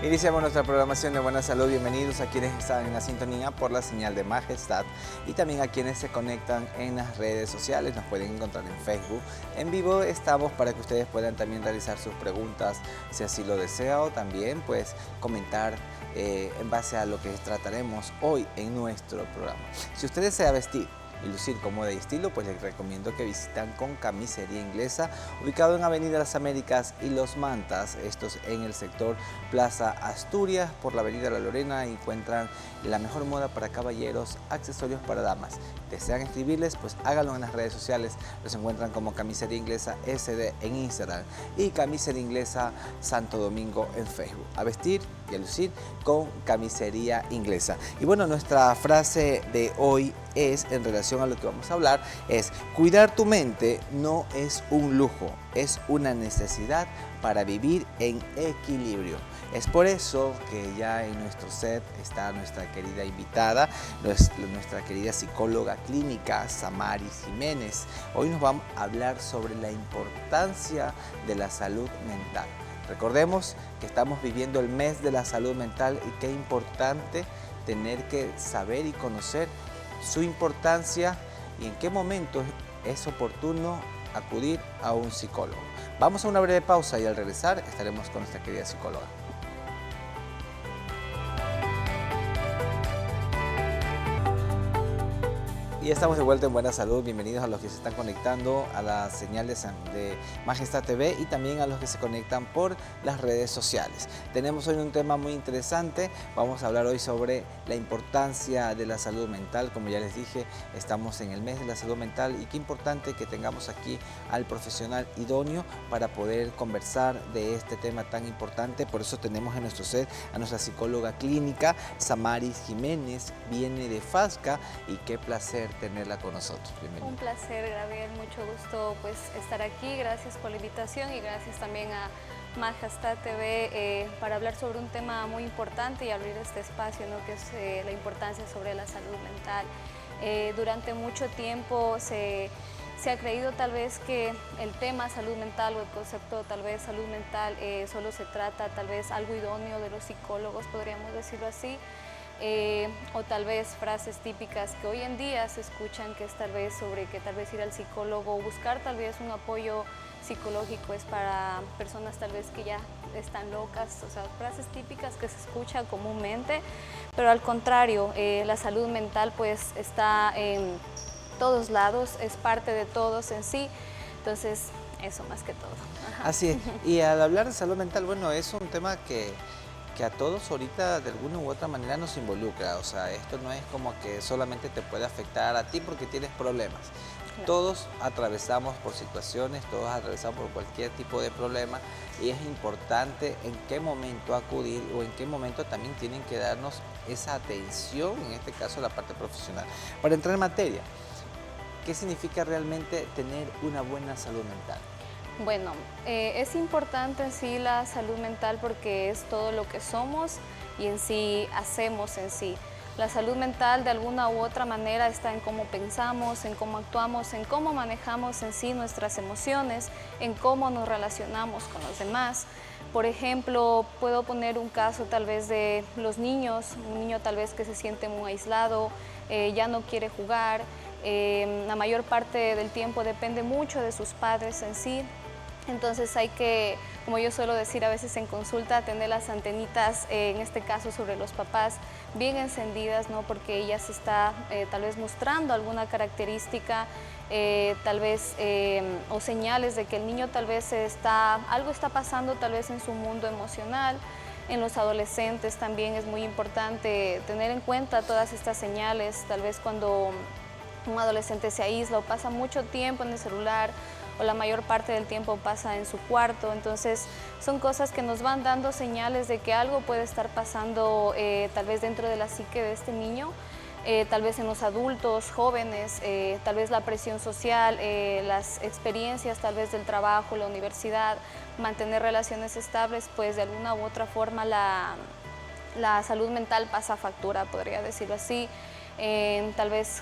Iniciamos nuestra programación de Buena Salud. Bienvenidos a quienes están en la sintonía por la señal de Majestad y también a quienes se conectan en las redes sociales. Nos pueden encontrar en Facebook. En vivo estamos para que ustedes puedan también realizar sus preguntas si así lo desea, o también pues comentar en base a lo que trataremos hoy en nuestro programa. Si usted desea vestir y lucir con moda y estilo, pues les recomiendo que visitan con Camisería Inglesa, ubicado en Avenida Las Américas y Los Mantas. Estos en el sector Plaza Asturias. Por la Avenida La Lorena encuentran la mejor moda para caballeros, accesorios para damas. ¿Desean escribirles? Pues háganlo en las redes sociales. Los encuentran como Camisería Inglesa SD en Instagram y Camisería Inglesa Santo Domingo en Facebook. A vestir y a lucir con Camisería Inglesa. Y bueno, nuestra frase de hoy es, en relación a lo que vamos a hablar, es: cuidar tu mente no es un lujo, es una necesidad para vivir en equilibrio. Es por eso que ya en nuestro set está nuestra querida invitada, nuestra querida psicóloga clínica, Samaris Jiménez. Hoy nos vamos a hablar sobre la importancia de la salud mental. Recordemos que estamos viviendo el mes de la salud mental y qué importante tener que saber y conocer su importancia y en qué momento es oportuno acudir a un psicólogo. Vamos a una breve pausa y al regresar estaremos con nuestra querida psicóloga. Y estamos de vuelta en Buena Salud. Bienvenidos a los que se están conectando a la señal de Majestad TV y también a los que se conectan por las redes sociales. Tenemos hoy un tema muy interesante. Vamos a hablar hoy sobre la importancia de la salud mental. Como ya les dije, estamos en el mes de la salud mental y qué importante que tengamos aquí al profesional idóneo para poder conversar de este tema tan importante. Por eso tenemos en nuestro set a nuestra psicóloga clínica, Samaris Jiménez, viene de Fasca, y qué placer tenerla con nosotros. Bienvenida. Un placer, Gabriel, mucho gusto pues estar aquí. Gracias por la invitación y gracias también a Majestad TV para hablar sobre un tema muy importante y abrir este espacio, ¿no?, que es la importancia sobre la salud mental. Durante mucho tiempo se ha creído tal vez que el tema salud mental o el concepto tal vez salud mental solo se trata tal vez algo idóneo de los psicólogos, podríamos decirlo así. O tal vez frases típicas que hoy en día se escuchan, que es tal vez sobre que tal vez ir al psicólogo o buscar tal vez un apoyo psicológico es para personas tal vez que ya están locas, o sea, frases típicas que se escuchan comúnmente, pero al contrario, la salud mental pues está en todos lados, es parte de todos en sí, entonces eso más que todo. Ajá. Así es. Y al hablar de salud mental, bueno, es un tema que a todos ahorita de alguna u otra manera nos involucra. O sea, esto no es como que solamente te puede afectar a ti porque tienes problemas. Claro. Todos atravesamos por situaciones, todos atravesamos por cualquier tipo de problema y es importante en qué momento acudir o en qué momento también tienen que darnos esa atención, en este caso la parte profesional. Para entrar en materia, ¿qué significa realmente tener una buena salud mental? Bueno, es importante en sí la salud mental porque es todo lo que somos y en sí hacemos en sí. La salud mental de alguna u otra manera está en cómo pensamos, en cómo actuamos, en cómo manejamos en sí nuestras emociones, en cómo nos relacionamos con los demás. Por ejemplo, puedo poner un caso tal vez de los niños, un niño tal vez que se siente muy aislado, ya no quiere jugar, la mayor parte del tiempo depende mucho de sus padres en sí. Entonces hay que, como yo suelo decir a veces en consulta, tener las antenitas, en este caso sobre los papás, bien encendidas, ¿no?, porque ella se está tal vez mostrando alguna característica, tal vez, o señales de que el niño tal vez algo está pasando tal vez en su mundo emocional. En los adolescentes también es muy importante tener en cuenta todas estas señales, tal vez cuando un adolescente se aísla o pasa mucho tiempo en el celular, o la mayor parte del tiempo pasa en su cuarto, entonces son cosas que nos van dando señales de que algo puede estar pasando tal vez dentro de la psique de este niño, tal vez en los adultos, jóvenes, tal vez la presión social, las experiencias tal vez del trabajo, la universidad, mantener relaciones estables, pues de alguna u otra forma la salud mental pasa factura, podría decirlo así. en tal vez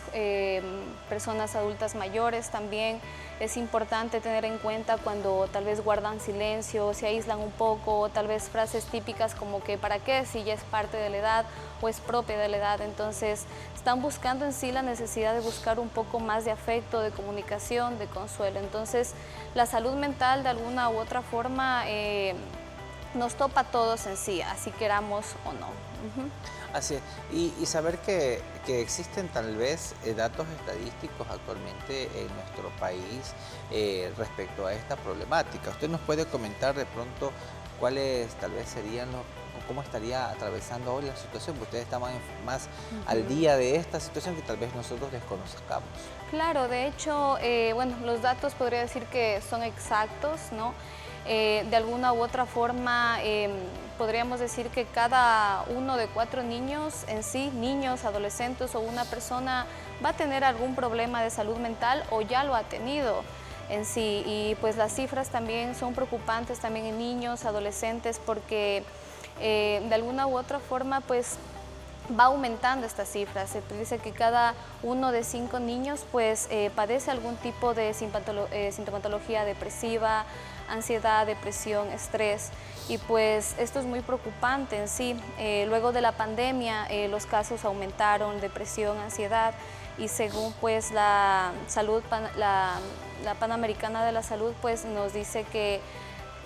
personas adultas mayores también. Es importante tener en cuenta cuando tal vez guardan silencio, se aíslan un poco, o tal vez frases típicas como que ¿para qué? Si ya es parte de la edad o es propia de la edad. Entonces están buscando en sí la necesidad de buscar un poco más de afecto, de comunicación, de consuelo. Entonces la salud mental de alguna u otra forma nos topa a todos en sí, así queramos o no. Así es. Y saber que existen tal vez datos estadísticos actualmente en nuestro país respecto a esta problemática. ¿Usted nos puede comentar de pronto cuáles tal vez serían o cómo estaría atravesando hoy la situación? Porque ustedes están más al día de esta situación que tal vez nosotros desconozcamos. Claro, de hecho, bueno, los datos podría decir que son exactos, ¿no? De alguna u otra forma, podríamos decir que cada 1 de 4 niños en sí, niños, adolescentes o una persona va a tener algún problema de salud mental o ya lo ha tenido en sí. Y pues las cifras también son preocupantes también en niños, adolescentes, porque de alguna u otra forma pues va aumentando esta cifra. Se dice que cada 1 de 5 niños pues padece algún tipo de sintomatología depresiva, ansiedad, depresión, estrés, y pues esto es muy preocupante en sí. Luego de la pandemia los casos aumentaron, depresión, ansiedad, y según pues la Panamericana de la Salud pues nos dice que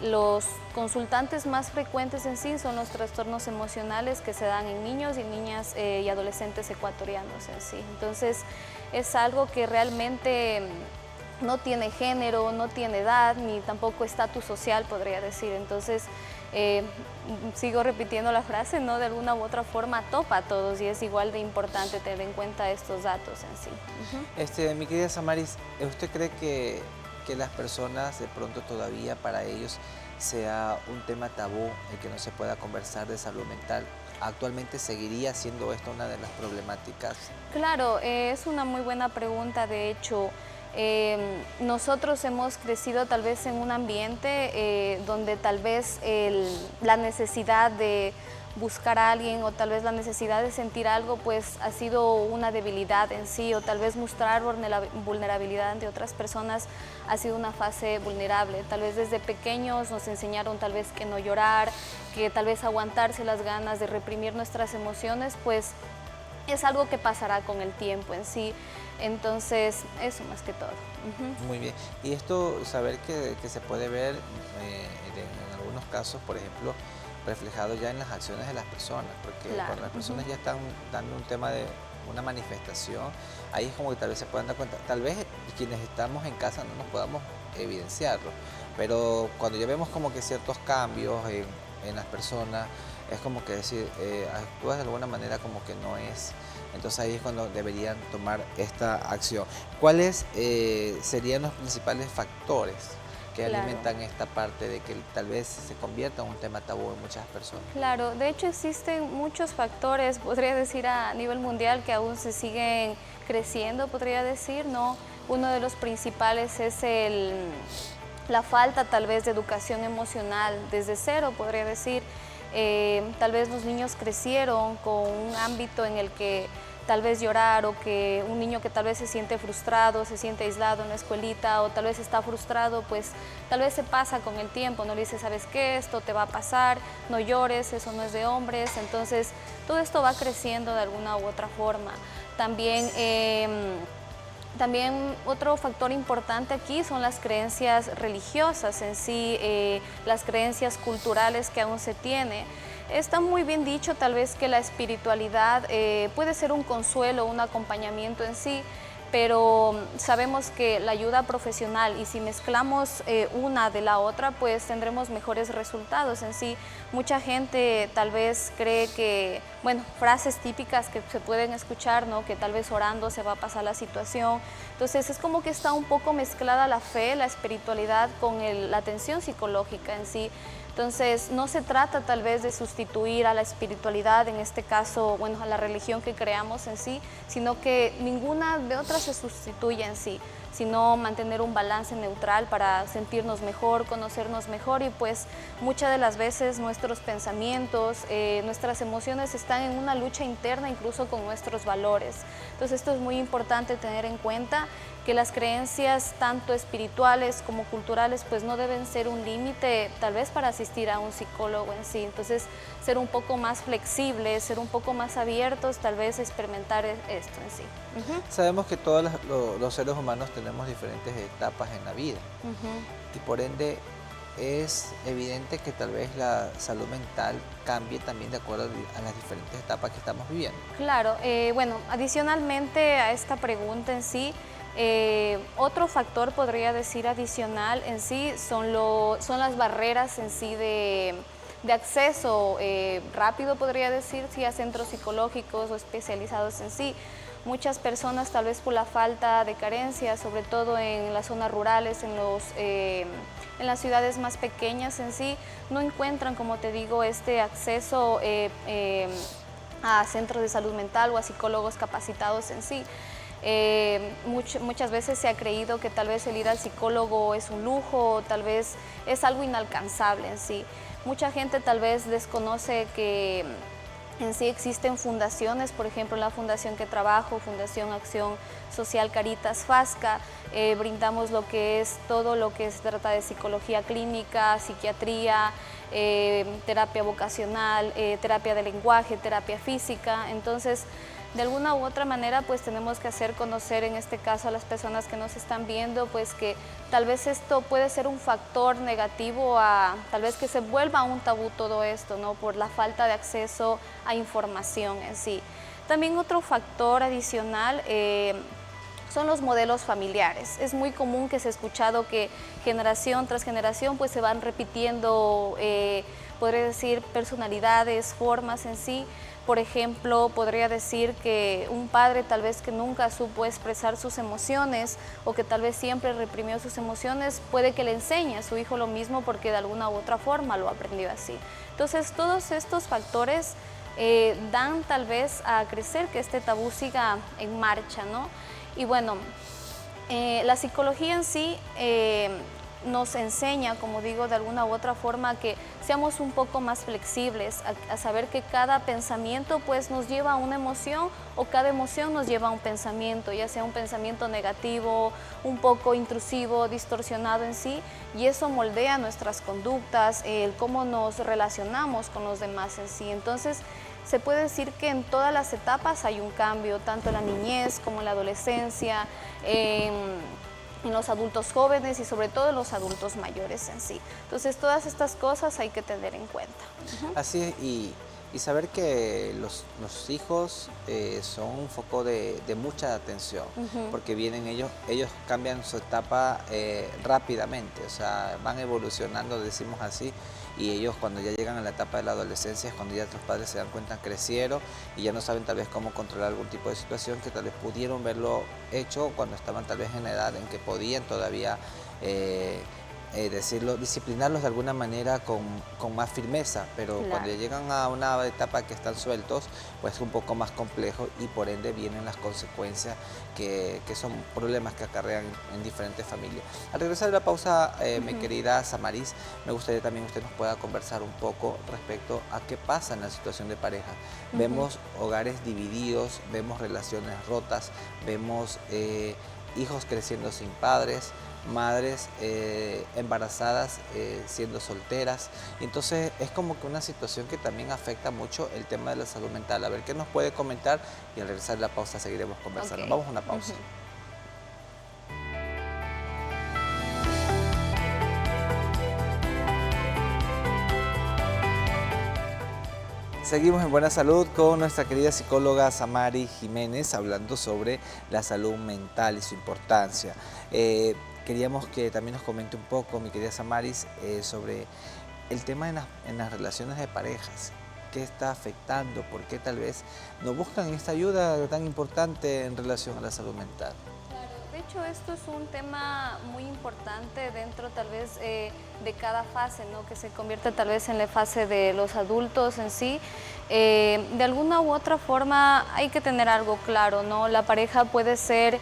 los consultantes más frecuentes en sí son los trastornos emocionales que se dan en niños y niñas y adolescentes ecuatorianos en sí. Entonces es algo que realmente no tiene género, no tiene edad, ni tampoco estatus social, podría decir. Entonces sigo repitiendo la frase, ¿no? De alguna u otra forma topa a todos y es igual de importante tener en cuenta estos datos en sí. Mi querida Samaris, ¿usted cree que las personas de pronto todavía para ellos sea un tema tabú el que no se pueda conversar de salud mental? ¿Actualmente seguiría siendo esto una de las problemáticas? Claro, es una muy buena pregunta. De hecho, nosotros hemos crecido tal vez en un ambiente donde tal vez la necesidad de buscar a alguien o tal vez la necesidad de sentir algo pues ha sido una debilidad en sí, o tal vez mostrar vulnerabilidad ante otras personas ha sido una fase vulnerable. Tal vez desde pequeños nos enseñaron tal vez que no llorar, que tal vez aguantarse las ganas de reprimir nuestras emociones, pues es algo que pasará con el tiempo en sí. Entonces, eso más que todo. Muy bien. Y esto, saber que se puede ver en algunos casos, por ejemplo, reflejado ya en las acciones de las personas, porque Claro. cuando las personas ya están dando un tema de una manifestación, ahí es como que tal vez se puedan dar cuenta, tal vez quienes estamos en casa no nos podamos evidenciarlo, pero cuando ya vemos como que ciertos cambios en las personas, es como que decir, actúas de alguna manera como que no es, entonces ahí es cuando deberían tomar esta acción. ¿Cuáles serían los principales factores que alimentan esta parte de que tal vez se convierta en un tema tabú en muchas personas? Claro, de hecho existen muchos factores, podría decir a nivel mundial, que aún se siguen creciendo, podría decir, ¿no? Uno de los principales es la falta tal vez de educación emocional desde cero, podría decir. Tal vez los niños crecieron con un ámbito en el que tal vez llorar, o que un niño que tal vez se siente frustrado, se siente aislado en la escuelita, o tal vez está frustrado, pues tal vez se pasa con el tiempo, no le dice, ¿sabes qué? Esto te va a pasar, no llores, eso no es de hombres. Entonces todo esto va creciendo de alguna u otra forma. También otro factor importante aquí son las creencias religiosas en sí, las creencias culturales que aún se tiene. Está muy bien dicho tal vez que la espiritualidad puede ser un consuelo, un acompañamiento en sí, pero sabemos que la ayuda profesional, y si mezclamos una de la otra, pues tendremos mejores resultados en sí. Mucha gente tal vez cree que, bueno, frases típicas que se pueden escuchar, ¿no? Que tal vez orando se va a pasar la situación. Entonces es como que está un poco mezclada la fe, la espiritualidad con la atención psicológica en sí. Entonces no se trata tal vez de sustituir a la espiritualidad, en este caso, bueno, a la religión que creamos en sí, sino que ninguna de otras se sustituye en sí. sino mantener un balance neutral para sentirnos mejor, conocernos mejor y pues muchas de las veces nuestros pensamientos, nuestras emociones están en una lucha interna incluso con nuestros valores. Entonces esto es muy importante tener en cuenta que las creencias tanto espirituales como culturales pues no deben ser un límite tal vez para asistir a un psicólogo en sí. Entonces ser un poco más flexibles, ser un poco más abiertos, tal vez experimentar esto en sí. Sabemos que todos los seres humanos tenemos diferentes etapas en la vida y por ende es evidente que tal vez la salud mental cambie también de acuerdo a las diferentes etapas que estamos viviendo. Claro, bueno, adicionalmente a esta pregunta en sí, otro factor podría decir adicional en sí son las barreras en sí de acceso rápido, podría decir, sí, a centros psicológicos o especializados en sí. Muchas personas tal vez por la falta de carencia, sobre todo en las zonas rurales, en las ciudades más pequeñas en sí, no encuentran, como te digo, este acceso a centros de salud mental o a psicólogos capacitados en sí. Muchas veces se ha creído que tal vez el ir al psicólogo es un lujo, o tal vez es algo inalcanzable en sí. Mucha gente tal vez desconoce que en sí existen fundaciones, por ejemplo la fundación que trabajo, Fundación Acción Social Caritas Fasca, brindamos lo que es todo lo que se trata de psicología clínica, psiquiatría, terapia vocacional, terapia de lenguaje, terapia física. Entonces de alguna u otra manera pues tenemos que hacer conocer en este caso a las personas que nos están viendo pues que tal vez esto puede ser un factor negativo a tal vez que se vuelva un tabú todo esto, ¿no? Por la falta de acceso a información en sí. También otro factor adicional son los modelos familiares. Es muy común que se ha escuchado que generación tras generación pues se van repitiendo, podría decir, personalidades, formas en sí. Por ejemplo, podría decir que un padre tal vez que nunca supo expresar sus emociones o que tal vez siempre reprimió sus emociones, puede que le enseñe a su hijo lo mismo porque de alguna u otra forma lo aprendió así. Entonces, todos estos factores dan tal vez a crecer que este tabú siga en marcha, ¿no? Y bueno, la psicología en sí nos enseña, como digo, de alguna u otra forma que seamos un poco más flexibles, a saber que cada pensamiento pues nos lleva a una emoción o cada emoción nos lleva a un pensamiento, ya sea un pensamiento negativo, un poco intrusivo, distorsionado en sí, y eso moldea nuestras conductas, el cómo nos relacionamos con los demás en sí. Entonces, se puede decir que en todas las etapas hay un cambio, tanto en la niñez como en la adolescencia, en los adultos jóvenes y sobre todo en los adultos mayores en sí. Entonces todas estas cosas hay que tener en cuenta. Así es, y saber que los hijos son un foco de mucha atención, porque vienen ellos cambian su etapa rápidamente, o sea, van evolucionando, decimos así, y ellos cuando ya llegan a la etapa de la adolescencia es cuando ya los padres se dan cuenta, crecieron y ya no saben tal vez cómo controlar algún tipo de situación que tal vez pudieron verlo hecho cuando estaban tal vez en la edad en que podían todavía disciplinarlos de alguna manera con más firmeza, pero Claro. cuando llegan a una etapa que están sueltos, pues es un poco más complejo y por ende vienen las consecuencias que son problemas que acarrean en diferentes familias. Al regresar de la pausa, mi querida Samaris, me gustaría también usted nos pueda conversar un poco respecto a qué pasa en la situación de pareja. Vemos hogares divididos, vemos relaciones rotas, vemos hijos creciendo sin padres, madres embarazadas siendo solteras. Entonces es como que una situación que también afecta mucho el tema de la salud mental. A ver qué nos puede comentar y al regresar de la pausa seguiremos conversando. Okay. Vamos a una pausa. Seguimos en Buena Salud con nuestra querida psicóloga Samari Jiménez hablando sobre la salud mental y su importancia. Queríamos que también nos comente un poco, mi querida Samaris, sobre el tema en las relaciones de parejas. ¿Qué está afectando? ¿Por qué tal vez no buscan esta ayuda tan importante en relación a la salud mental? Claro, de hecho esto es un tema muy importante dentro tal vez de cada fase, ¿no? Que se convierte tal vez en la fase de los adultos en sí. De alguna u otra forma hay que tener algo claro, ¿no? La pareja puede ser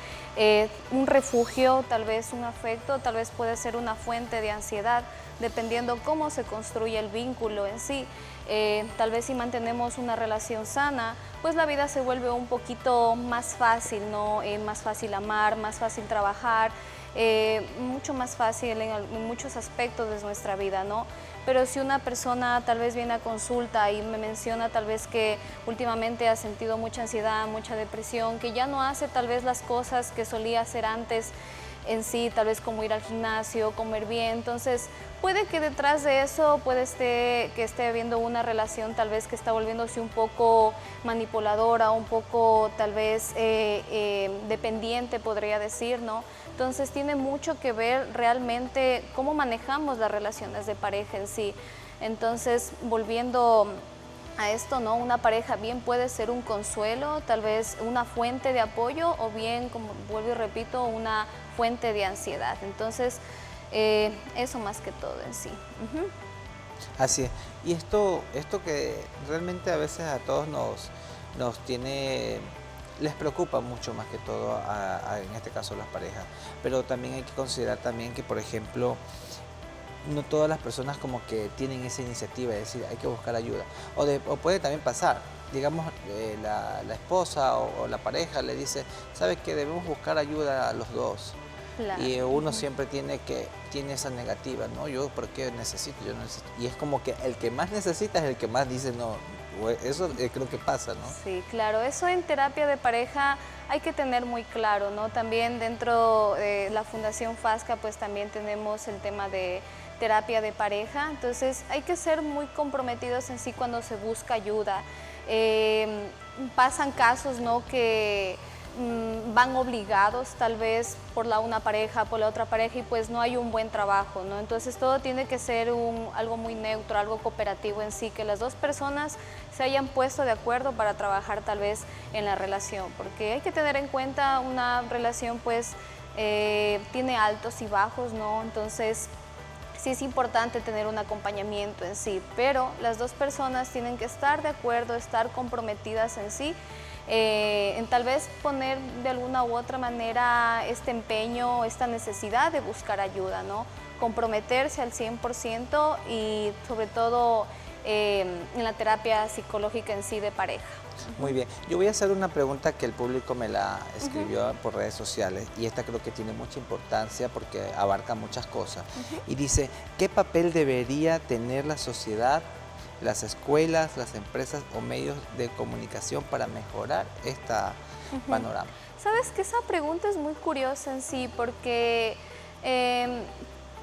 un refugio, tal vez un afecto, tal vez puede ser una fuente de ansiedad, dependiendo cómo se construye el vínculo en sí. Tal vez si mantenemos una relación sana, pues la vida se vuelve un poquito más fácil, ¿no? Más fácil amar, más fácil trabajar, mucho más fácil en muchos aspectos de nuestra vida, ¿no? Pero si una persona tal vez viene a consulta y me menciona tal vez que últimamente ha sentido mucha ansiedad, mucha depresión, que ya no hace tal vez las cosas que solía hacer antes en sí, tal vez como ir al gimnasio, comer bien, entonces puede que detrás de eso que esté habiendo una relación tal vez que está volviéndose un poco manipuladora, un poco tal vez dependiente, podría decir, ¿no? Entonces tiene mucho que ver realmente cómo manejamos las relaciones de pareja en sí. Entonces, volviendo a esto, ¿no? Una pareja bien puede ser un consuelo, tal vez una fuente de apoyo o bien, como vuelvo y repito, una fuente de ansiedad. Entonces, eso más que todo en sí. Ujú. Así es. Y esto que realmente a veces a todos nos tiene, les preocupa mucho más que todo, en este caso las parejas. Pero también hay que considerar también que, por ejemplo, no todas las personas como que tienen esa iniciativa de decir hay que buscar ayuda. O puede también pasar, digamos, la esposa o la pareja le dice, ¿sabes qué? Debemos buscar ayuda a los dos. Claro. Y uno siempre tiene esa negativa, ¿no? Yo, ¿por qué necesito? Yo no necesito. Y es como que el que más necesita es el que más dice no. Eso creo que pasa, ¿no? Sí, claro. Eso en terapia de pareja hay que tener muy claro, ¿no? También dentro de la Fundación FASCA, pues también tenemos el tema de terapia de pareja. Entonces hay que ser muy comprometidos en sí cuando se busca ayuda. Pasan casos, ¿no? Que van obligados tal vez por una pareja, por la otra pareja y pues no hay un buen trabajo, ¿no? Entonces todo tiene que ser algo muy neutro, algo cooperativo en sí, que las dos personas se hayan puesto de acuerdo para trabajar tal vez en la relación, porque hay que tener en cuenta una relación pues tiene altos y bajos, ¿no? Entonces sí es importante tener un acompañamiento en sí, pero las dos personas tienen que estar de acuerdo, estar comprometidas en sí, en tal vez poner de alguna u otra manera este empeño, esta necesidad de buscar ayuda, ¿no? Comprometerse al 100% y sobre todo en la terapia psicológica en sí de pareja. Muy bien. Yo voy a hacer una pregunta que el público me la escribió por redes sociales y esta creo que tiene mucha importancia porque abarca muchas cosas. Y dice, ¿qué papel debería tener la sociedad, las escuelas, las empresas o medios de comunicación para mejorar esta panorama? Sabes que esa pregunta es muy curiosa en sí porque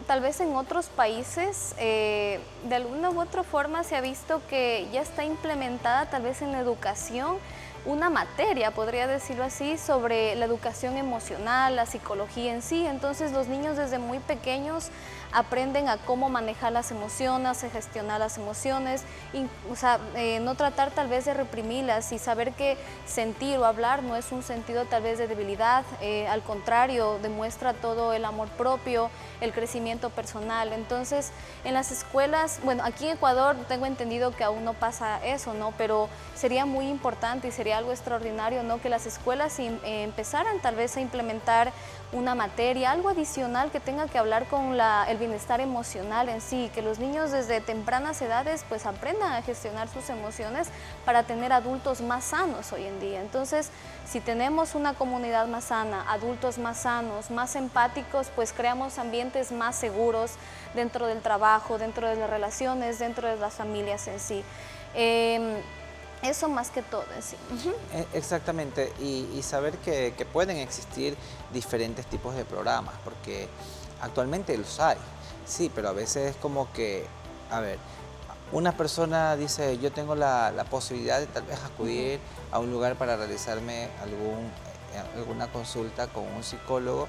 tal vez en otros países de alguna u otra forma se ha visto que ya está implementada tal vez en la educación una materia, podría decirlo así, sobre la educación emocional, la psicología en sí. Entonces los niños desde muy pequeños aprenden a cómo manejar las emociones, a gestionar las emociones, y, o sea, no tratar tal vez de reprimirlas y saber que sentir o hablar no es un sentido tal vez de debilidad, al contrario, demuestra todo el amor propio, el crecimiento personal. Entonces, en las escuelas, bueno, aquí en Ecuador tengo entendido que aún no pasa eso, ¿no? Pero sería muy importante y sería algo extraordinario, ¿no? Que las escuelas empezaran tal vez a implementar una materia, algo adicional que tenga que hablar con el bienestar emocional en sí, que los niños desde tempranas edades pues aprendan a gestionar sus emociones para tener adultos más sanos hoy en día. Entonces, si tenemos una comunidad más sana, adultos más sanos, más empáticos, pues creamos ambientes más seguros dentro del trabajo, dentro de las relaciones, dentro de las familias en sí. Eso más que todo en sí. Exactamente, y saber que pueden existir diferentes tipos de programas, porque actualmente los hay, sí, pero a veces es como que, a ver, una persona dice, yo tengo la posibilidad de tal vez acudir a un lugar para realizarme alguna consulta con un psicólogo,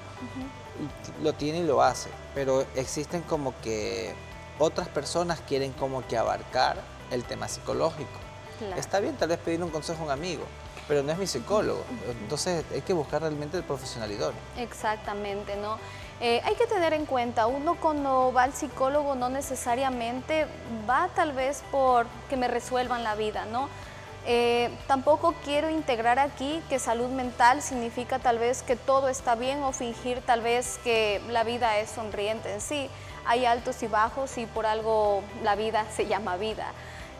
y lo tiene y lo hace, pero existen como que otras personas quieren como que abarcar el tema psicológico. Claro. Está bien tal vez pedir un consejo a un amigo, pero no es mi psicólogo. Entonces hay que buscar realmente el profesional idóneo. Exactamente, ¿no? Hay que tener en cuenta, uno cuando va al psicólogo no necesariamente va tal vez por que me resuelvan la vida, ¿no? Tampoco quiero integrar aquí que salud mental significa tal vez que todo está bien o fingir tal vez que la vida es sonriente en sí. Hay altos y bajos y por algo la vida se llama vida.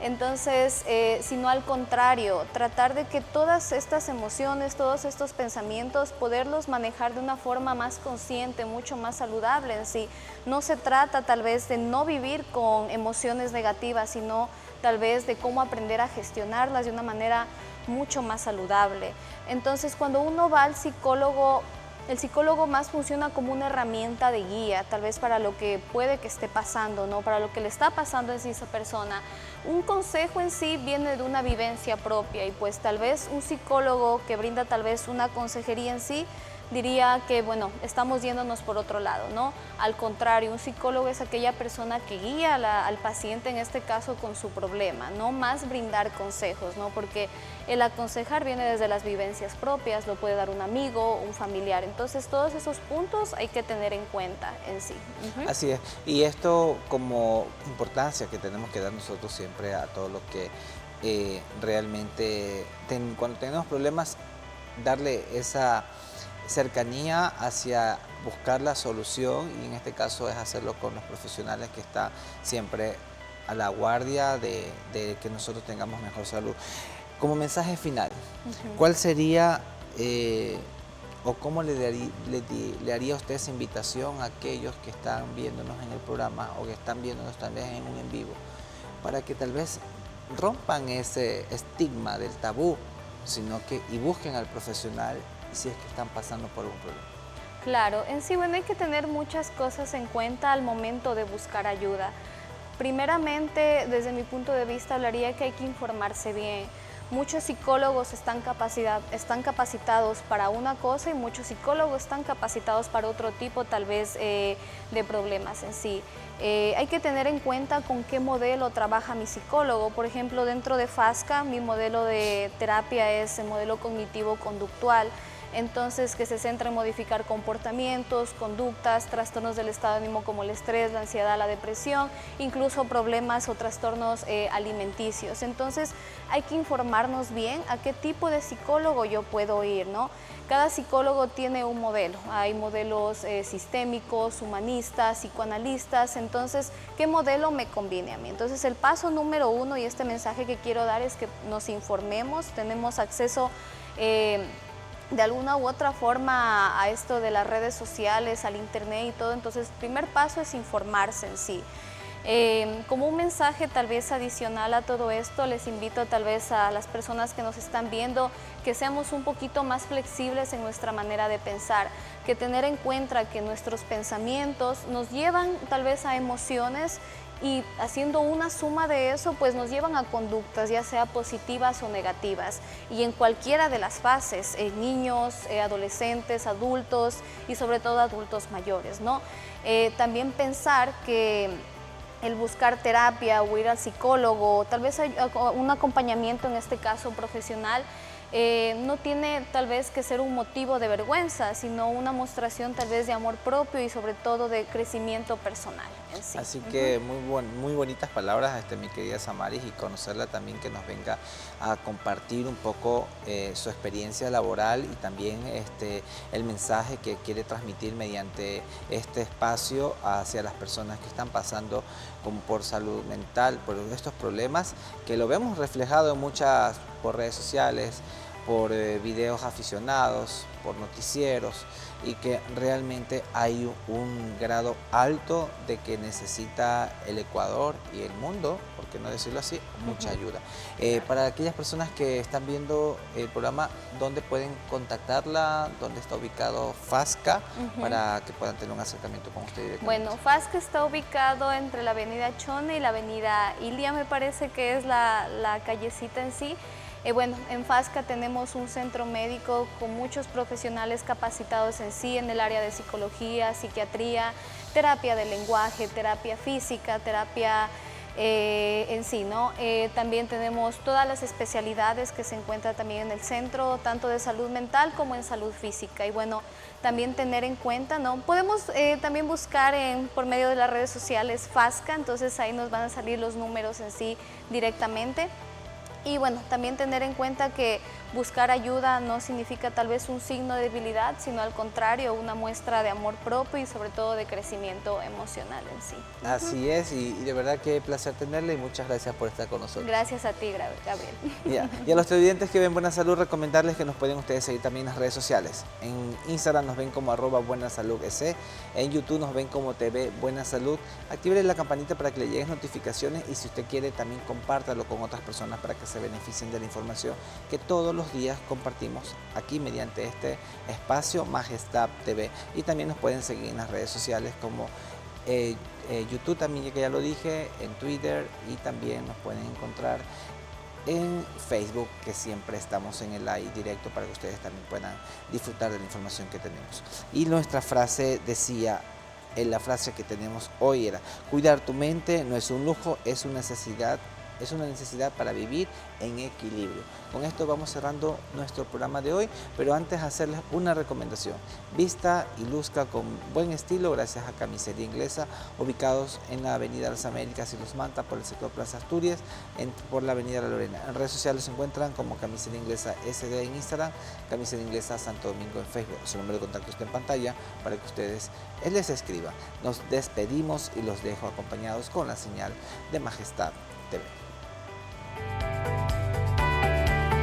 Entonces, sino al contrario, tratar de que todas estas emociones, todos estos pensamientos, poderlos manejar de una forma más consciente, mucho más saludable en sí. No se trata tal vez de no vivir con emociones negativas, sino tal vez de cómo aprender a gestionarlas de una manera mucho más saludable. Entonces, cuando uno va al psicólogo, el psicólogo más funciona como una herramienta de guía, tal vez para lo que puede que esté pasando, ¿no? Para lo que le está pasando en sí esa persona. Un consejo en sí viene de una vivencia propia y pues tal vez un psicólogo que brinda tal vez una consejería en sí, diría que, bueno, estamos yéndonos por otro lado, ¿no? Al contrario, un psicólogo es aquella persona que guía al paciente, en este caso, con su problema, no más brindar consejos, ¿no? Porque el aconsejar viene desde las vivencias propias, lo puede dar un amigo, un familiar. Entonces, todos esos puntos hay que tener en cuenta en sí. Así es. Y esto como importancia que tenemos que dar nosotros siempre a todo lo que realmente, cuando tenemos problemas, darle esa cercanía hacia buscar la solución, y en este caso es hacerlo con los profesionales que están siempre a la guardia de que nosotros tengamos mejor salud. Como mensaje final, ¿cuál sería o cómo le haría usted esa invitación a aquellos que están viéndonos en el programa o que están viéndonos también en un en vivo, para que tal vez rompan ese estigma del tabú, y busquen al profesional si es que están pasando por algún problema? Claro, en sí, bueno, hay que tener muchas cosas en cuenta al momento de buscar ayuda. Primeramente, desde mi punto de vista, hablaría que hay que informarse bien. Muchos psicólogos están capacitados para una cosa y muchos psicólogos están capacitados para otro tipo, tal vez, de problemas en sí. Hay que tener en cuenta con qué modelo trabaja mi psicólogo. Por ejemplo, dentro de FASCA, mi modelo de terapia es el modelo cognitivo-conductual. Entonces, que se centra en modificar comportamientos, conductas, trastornos del estado de ánimo como el estrés, la ansiedad, la depresión, incluso problemas o trastornos alimenticios. Entonces, hay que informarnos bien a qué tipo de psicólogo yo puedo ir, ¿no? Cada psicólogo tiene un modelo. Hay modelos sistémicos, humanistas, psicoanalistas. Entonces, ¿qué modelo me conviene a mí? Entonces, el paso número 1 y este mensaje que quiero dar es que nos informemos. Tenemos acceso de alguna u otra forma a esto de las redes sociales, al internet y todo. Entonces, el primer paso es informarse en sí. Como un mensaje tal vez adicional a todo esto, les invito tal vez a las personas que nos están viendo que seamos un poquito más flexibles en nuestra manera de pensar, que tener en cuenta que nuestros pensamientos nos llevan tal vez a emociones y haciendo una suma de eso, pues nos llevan a conductas, ya sea positivas o negativas, y en cualquiera de las fases, niños, adolescentes, adultos y sobre todo adultos mayores, ¿no? También pensar que el buscar terapia o ir al psicólogo, tal vez un acompañamiento, en este caso profesional, no tiene tal vez que ser un motivo de vergüenza, sino una mostración tal vez de amor propio y sobre todo de crecimiento personal en sí. Así que muy bonitas palabras, mi querida Samaris, y conocerla también, que nos venga a compartir un poco su experiencia laboral y también el mensaje que quiere transmitir mediante este espacio hacia las personas que están pasando por salud mental, por estos problemas que lo vemos reflejado en muchas, por redes sociales, por videos aficionados, por noticieros, y que realmente hay un grado alto de que necesita el Ecuador y el mundo, por qué no decirlo así, mucha ayuda. Para aquellas personas que están viendo el programa, ¿dónde pueden contactarla? ¿Dónde está ubicado FASCA? Para que puedan tener un acercamiento con usted directamente. Bueno, FASCA está ubicado entre la avenida Chone y la avenida Ilia, me parece que es la callecita en sí. Bueno, en FASCA tenemos un centro médico con muchos profesionales capacitados en sí, en el área de psicología, psiquiatría, terapia de lenguaje, terapia física, terapia en sí, ¿no? También tenemos todas las especialidades que se encuentran también en el centro, tanto de salud mental como en salud física. Y bueno, también tener en cuenta, ¿no? Podemos también buscar por medio de las redes sociales FASCA, entonces ahí nos van a salir los números en sí directamente. Y bueno, también tener en cuenta que buscar ayuda no significa tal vez un signo de debilidad, sino al contrario, una muestra de amor propio y sobre todo de crecimiento emocional en sí. Así es, y de verdad que placer tenerle y muchas gracias por estar con nosotros. Gracias a ti, Gabriel. Y a los televidentes que ven Buena Salud, recomendarles que nos pueden ustedes seguir también en las redes sociales. En Instagram nos ven como @buenasaludec, en YouTube nos ven como TV Buena Salud. Activen la campanita para que le lleguen notificaciones y si usted quiere también compártalo con otras personas para que se beneficien de la información que todos los días compartimos aquí mediante este espacio Majestad TV. Y también nos pueden seguir en las redes sociales como YouTube también, que ya lo dije, en Twitter, y también nos pueden encontrar en Facebook, que siempre estamos en el live directo para que ustedes también puedan disfrutar de la información que tenemos. Y nuestra frase decía, la frase que tenemos hoy era: cuidar tu mente no es un lujo, es una necesidad para vivir en equilibrio. Con esto vamos cerrando nuestro programa de hoy, pero antes hacerles una recomendación. Vista y luzca con buen estilo gracias a Camisería Inglesa, ubicados en la avenida Las Américas y Los Manta, por el sector Plaza Asturias, por la avenida La Lorena. En redes sociales se encuentran como Camisería Inglesa SD en Instagram, Camisería Inglesa Santo Domingo en Facebook. Su número de contacto está en pantalla para que ustedes les escriban. Nos despedimos y los dejo acompañados con la señal de Majestad TV.